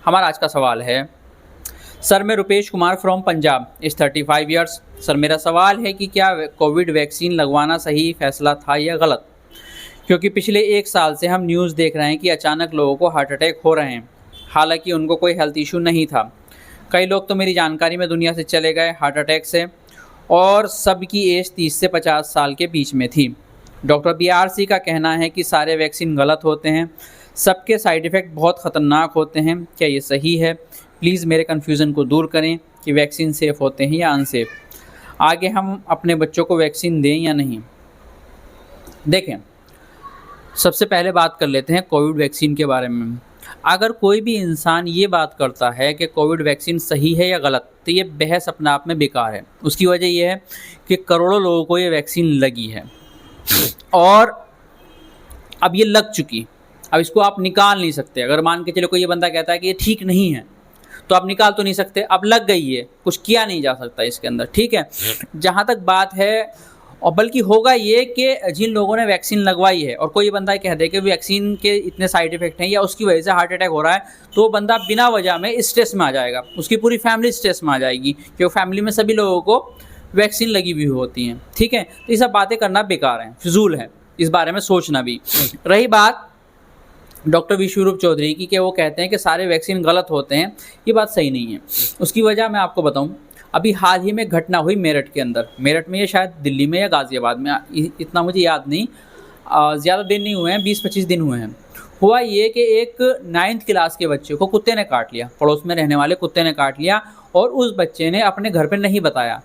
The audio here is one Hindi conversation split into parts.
हमारा आज का सवाल है, सर मैं Rupesh Kumar from Punjab, is 35 years. Sir मेरा सवाल है कि क्या कोविड वैक्सीन लगवाना सही फैसला था या गलत? क्योंकि पिछले 1 साल से हम न्यूज़ देख रहे हैं कि अचानक लोगों को हार्ट अटैक हो रहे हैं, हालांकि उनको कोई हेल्थ इशू नहीं था। कई लोग तो मेरी जानकारी में दुनिया से चले गए हार्ट अटैक से, और सबकी एज 30 से 50 साल के बीच में थी। डॉक्टर BRC का कहना है कि सारे वैक्सीन गलत होते हैं, सबके साइड इफ़ेक्ट बहुत ख़तरनाक होते हैं। क्या ये सही है? प्लीज़ मेरे कन्फ्यूज़न को दूर करें कि वैक्सीन सेफ़ होते हैं या अनसेफ। आगे हम अपने बच्चों को वैक्सीन दें या नहीं। देखें, सबसे पहले बात कर लेते हैं कोविड वैक्सीन के बारे में। अगर कोई भी इंसान ये बात करता है कि कोविड वैक्सीन सही है या गलत, तो ये बहस अपने आप में बेकार है। उसकी वजह ये है कि करोड़ों लोगों को ये वैक्सीन लगी है और अब ये लग चुकी, अब इसको आप निकाल नहीं सकते। अगर मान के चलो कोई ये बंदा कहता है कि ये ठीक नहीं है, तो आप निकाल तो नहीं सकते, अब लग गई है, कुछ किया नहीं जा सकता इसके अंदर, ठीक है। जहाँ तक बात है, और बल्कि होगा ये कि जिन लोगों ने वैक्सीन लगवाई है और कोई ये बंदा कह दे कि वैक्सीन के इतने साइड इफ़ेक्ट हैं या उसकी वजह से हार्ट अटैक हो रहा है, तो वो बंदा बिना वजह में स्ट्रेस में आ जाएगा, उसकी पूरी फैमिली स्ट्रेस में आ जाएगी, क्योंकि फैमिली में सभी लोगों को वैक्सीन लगी हुई होती हैं, ठीक है। तो ये सब बातें करना बेकार है, फिजूल है, इस बारे में सोचना भी। रही बात डॉक्टर विश्वरूप चौधरी की कि वो कहते हैं कि सारे वैक्सीन गलत होते हैं, ये बात सही नहीं है। उसकी वजह मैं आपको बताऊं, अभी हाल ही में घटना हुई मेरठ के अंदर, मेरठ में, ये शायद दिल्ली में या गाज़ियाबाद में, इतना मुझे याद नहीं, ज़्यादा दिन नहीं हुए हैं, 20-25 दिन हुए हैं। हुआ ये कि एक 9th क्लास के बच्चे को कुत्ते ने काट लिया, पड़ोस में रहने वाले कुत्ते ने काट लिया, और उस बच्चे ने अपने घर पर नहीं बताया।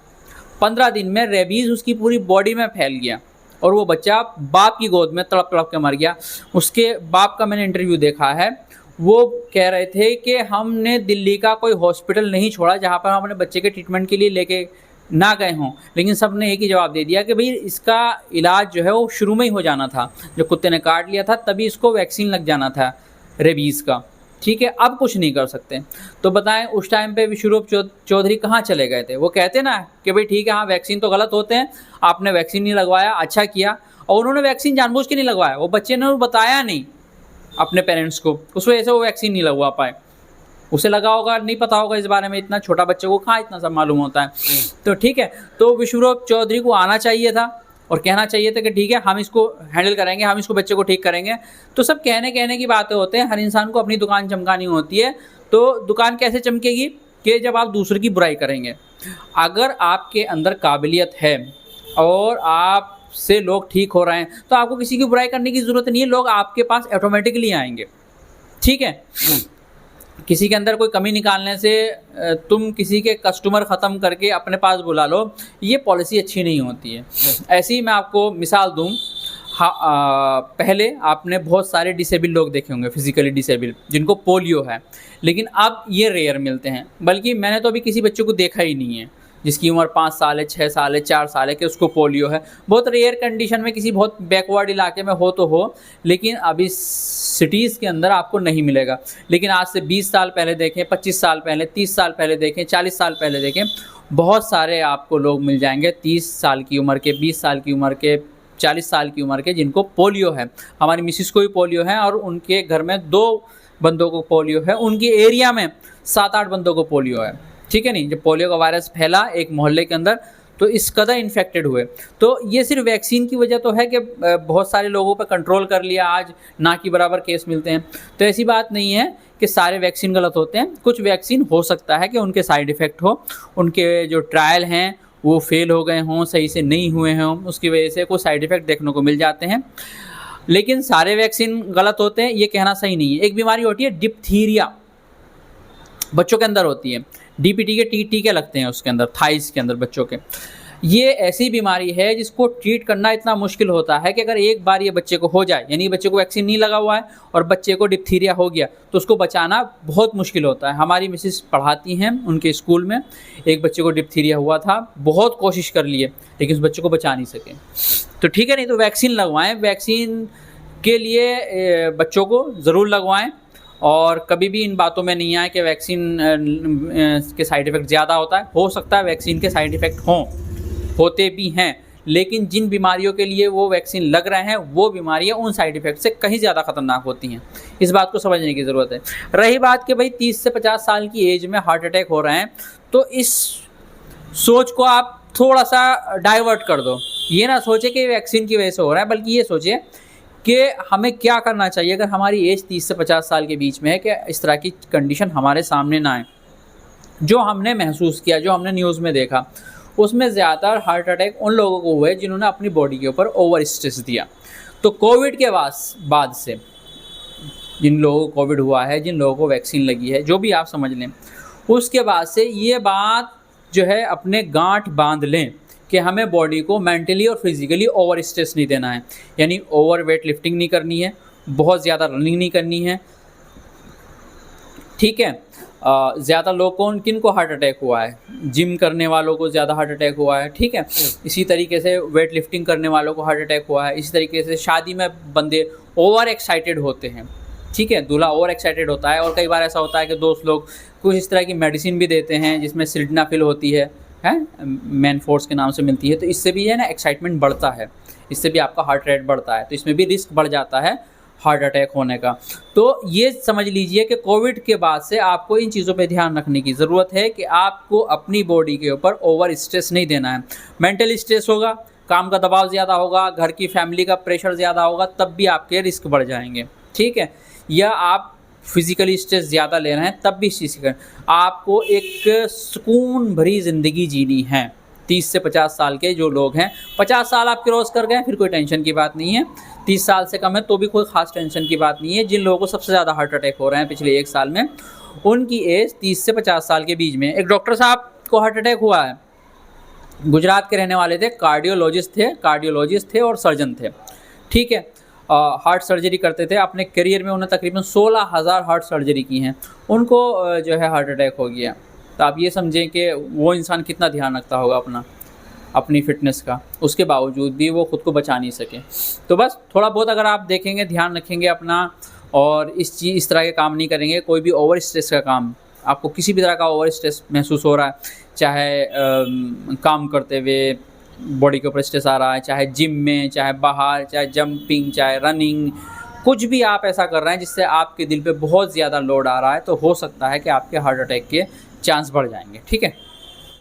15 दिन में रेबीज़ उसकी पूरी बॉडी में फैल गया और वो बच्चा बाप की गोद में तड़प तड़प के मर गया। उसके बाप का मैंने इंटरव्यू देखा है, वो कह रहे थे कि हमने दिल्ली का कोई हॉस्पिटल नहीं छोड़ा जहाँ पर हम अपने बच्चे के ट्रीटमेंट के लिए लेके ना गए हों, लेकिन सब ने एक ही जवाब दे दिया कि भाई इसका इलाज जो है वो शुरू में ही हो जाना था, जब कुत्ते ने काट लिया था तभी इसको वैक्सीन लग जाना था रेबीज़ का, ठीक है। अब कुछ नहीं कर सकते। तो बताएं उस टाइम पे विश्वरूप चौधरी कहाँ चले गए थे? वो कहते ना कि भाई ठीक है, हाँ वैक्सीन तो गलत होते हैं, आपने वैक्सीन नहीं लगवाया, अच्छा किया। और उन्होंने वैक्सीन जानबूझ के नहीं लगवाया, वो बच्चे ने बताया नहीं अपने पेरेंट्स को, उस वजह से वो वैक्सीन नहीं लगवा पाए। उसे लगा होगा, नहीं पता होगा इस बारे में, इतना छोटा बच्चे को कहाँ इतना सब मालूम होता है। तो ठीक है, तो विश्वरूप चौधरी को आना चाहिए था और कहना चाहिए था कि ठीक है हम इसको हैंडल करेंगे, हम इसको बच्चे को ठीक करेंगे। तो सब कहने की बातें होते हैं, हर इंसान को अपनी दुकान चमकानी होती है। तो दुकान कैसे चमकेगी? कि जब आप दूसरे की बुराई करेंगे। अगर आपके अंदर काबिलियत है और आप से लोग ठीक हो रहे हैं, तो आपको किसी की बुराई करने की ज़रूरत नहीं है, लोग आपके पास ऑटोमेटिकली आएंगे, ठीक है। किसी के अंदर कोई कमी निकालने से तुम किसी के कस्टमर ख़त्म करके अपने पास बुला लो, ये पॉलिसी अच्छी नहीं होती है। ऐसी ही मैं आपको मिसाल दूँ, पहले आपने बहुत सारे डिसेबल लोग देखे होंगे, फिजिकली डिसेबल, जिनको पोलियो है, लेकिन अब ये रेयर मिलते हैं। बल्कि मैंने तो अभी किसी बच्चे को देखा ही नहीं है जिसकी उम्र 5 साल है, 6 साल है, 4 साल है कि उसको पोलियो है। बहुत रेयर कंडीशन में किसी बहुत बैकवर्ड इलाके में हो तो हो, लेकिन अभी सिटीज़ के अंदर आपको नहीं मिलेगा। लेकिन आज से 20 साल पहले देखें, 25 साल पहले, 30 साल पहले देखें, 40 साल पहले देखें, बहुत सारे आपको लोग मिल जाएंगे 30 साल की उम्र के, 20 साल की उम्र के, 40 साल की उम्र के, जिनको पोलियो है। हमारी मिसिस को भी पोलियो है और उनके घर में 2 बंदों को पोलियो है, उनके एरिया में 7-8 बंदों को पोलियो है, ठीक है। नहीं, जब पोलियो का वायरस फैला एक मोहल्ले के अंदर, तो इस कदर इन्फेक्टेड हुए। तो ये सिर्फ वैक्सीन की वजह तो है कि बहुत सारे लोगों पर कंट्रोल कर लिया, आज ना के बराबर केस मिलते हैं। तो ऐसी बात नहीं है कि सारे वैक्सीन गलत होते हैं। कुछ वैक्सीन हो सकता है कि उनके साइड इफ़ेक्ट हो, उनके जो ट्रायल हैं वो फेल हो गए हों, सही से नहीं हुए हों, उसकी वजह से कुछ साइड इफ़ेक्ट देखने को मिल जाते हैं। लेकिन सारे वैक्सीन गलत होते हैं ये कहना सही नहीं है। एक बीमारी होती है डिप्थीरिया, बच्चों के अंदर होती है, DPT के टीके लगते हैं उसके अंदर, थाइस के अंदर बच्चों के। ये ऐसी बीमारी है जिसको ट्रीट करना इतना मुश्किल होता है कि अगर एक बार ये बच्चे को हो जाए, यानी बच्चे को वैक्सीन नहीं लगा हुआ है और बच्चे को डिप्थीरिया हो गया, तो उसको बचाना बहुत मुश्किल होता है। हमारी मिसेस पढ़ाती हैं, उनके स्कूल में एक बच्चे को डिप्थीरिया हुआ था, बहुत कोशिश कर लिए लेकिन उस बच्चे को बचा नहीं सके। तो ठीक है, नहीं तो वैक्सीन लगवाएं, वैक्सीन के लिए बच्चों को ज़रूर लगवाएं। और कभी भी इन बातों में नहीं आए कि वैक्सीन के साइड इफ़ेक्ट ज़्यादा होता है। हो सकता है वैक्सीन के साइड इफ़ेक्ट होते भी हैं, लेकिन जिन बीमारियों के लिए वो वैक्सीन लग रहे हैं वो बीमारियां उन साइड इफ़ेक्ट से कहीं ज़्यादा खतरनाक होती हैं। इस बात को समझने की ज़रूरत है। रही बात कि भाई 30 से 50 साल की एज में हार्ट अटैक हो रहे हैं, तो इस सोच को आप थोड़ा सा डाइवर्ट कर दो। ये ना सोचे कि वैक्सीन की वजह से हो रहा है, बल्कि ये सोचिए कि हमें क्या करना चाहिए अगर हमारी एज 30 से 50 साल के बीच में है, कि इस तरह की कंडीशन हमारे सामने ना आए। जो हमने महसूस किया, जो हमने न्यूज़ में देखा, उसमें ज़्यादातर हार्ट अटैक उन लोगों को हुए जिन्होंने अपनी बॉडी के ऊपर ओवर स्ट्रेस दिया। तो कोविड के बाद से जिन लोगों को कोविड हुआ है, जिन लोगों को वैक्सीन लगी है, जो भी आप समझ लें, उसके बाद से ये बात जो है अपने गांठ बांध लें कि हमें बॉडी को मेंटली और फिजिकली ओवर स्ट्रेस नहीं देना है। यानी ओवर वेट लिफ्टिंग नहीं करनी है, बहुत ज़्यादा रनिंग नहीं करनी है, ठीक है। ज़्यादा लोग को किन को हार्ट अटैक हुआ है, जिम करने वालों को ज़्यादा हार्ट अटैक हुआ है, ठीक है। इसी तरीके से वेट लिफ्टिंग करने वालों को हार्ट अटैक हुआ है। इसी तरीके से शादी में बंदे ओवर एक्साइटेड होते हैं, ठीक है, दूल्हा ओवर एक्साइटेड होता है। और कई बार ऐसा होता है कि दोस्त लोग कुछ इस तरह की मेडिसिन भी देते हैं जिसमें सिल्डेनाफिल होती है मैन फोर्स के नाम से मिलती है। तो इससे भी है ना एक्साइटमेंट बढ़ता है, इससे भी आपका हार्ट रेट बढ़ता है, तो इसमें भी रिस्क बढ़ जाता है हार्ट अटैक होने का। तो ये समझ लीजिए कि कोविड के बाद से आपको इन चीज़ों पे ध्यान रखने की ज़रूरत है कि आपको अपनी बॉडी के ऊपर ओवर स्ट्रेस नहीं देना है। मेंटल स्ट्रेस होगा, काम का दबाव ज़्यादा होगा, घर की फैमिली का प्रेशर ज़्यादा होगा, तब भी आपके रिस्क बढ़ जाएंगे, ठीक है। या आप फिज़िकली स्ट्रेस ज़्यादा ले रहे हैं, तब भी इस चीज़ का आपको एक सुकून भरी ज़िंदगी जीनी है। 30 से 50 साल के जो लोग हैं, 50 साल आप क्रॉस कर गए फिर कोई टेंशन की बात नहीं है, 30 साल से कम है तो भी कोई ख़ास टेंशन की बात नहीं है। जिन लोगों को सबसे ज़्यादा हार्ट अटैक हो रहे हैं पिछले 1 साल में, उनकी एज 30 से 50 साल के बीच में। एक डॉक्टर साहब को हार्ट अटैक हुआ है, गुजरात के रहने वाले थे, कार्डियोलॉजिस्ट थे और सर्जन थे, ठीक है। हार्ट सर्जरी करते थे अपने करियर में, उन्होंने तकरीबन 16,000 हार्ट सर्जरी की हैं। उनको जो है हार्ट अटैक हो गया। तो आप ये समझें कि वो इंसान कितना ध्यान रखता होगा अपनी फ़िटनेस का, उसके बावजूद भी वो ख़ुद को बचा नहीं सके। तो बस थोड़ा बहुत अगर आप देखेंगे, ध्यान रखेंगे अपना, और इस तरह के काम नहीं करेंगे, कोई भी ओवर स्ट्रेस का काम, आपको किसी भी तरह का ओवर स्ट्रेस महसूस हो रहा है, चाहे काम करते हुए बॉडी के ऊपर स्ट्रेस आ रहा है, चाहे जिम में, चाहे बाहर, चाहे जंपिंग, चाहे रनिंग, कुछ भी आप ऐसा कर रहे हैं जिससे आपके दिल पे बहुत ज़्यादा लोड आ रहा है, तो हो सकता है कि आपके हार्ट अटैक के चांस बढ़ जाएंगे, ठीक है।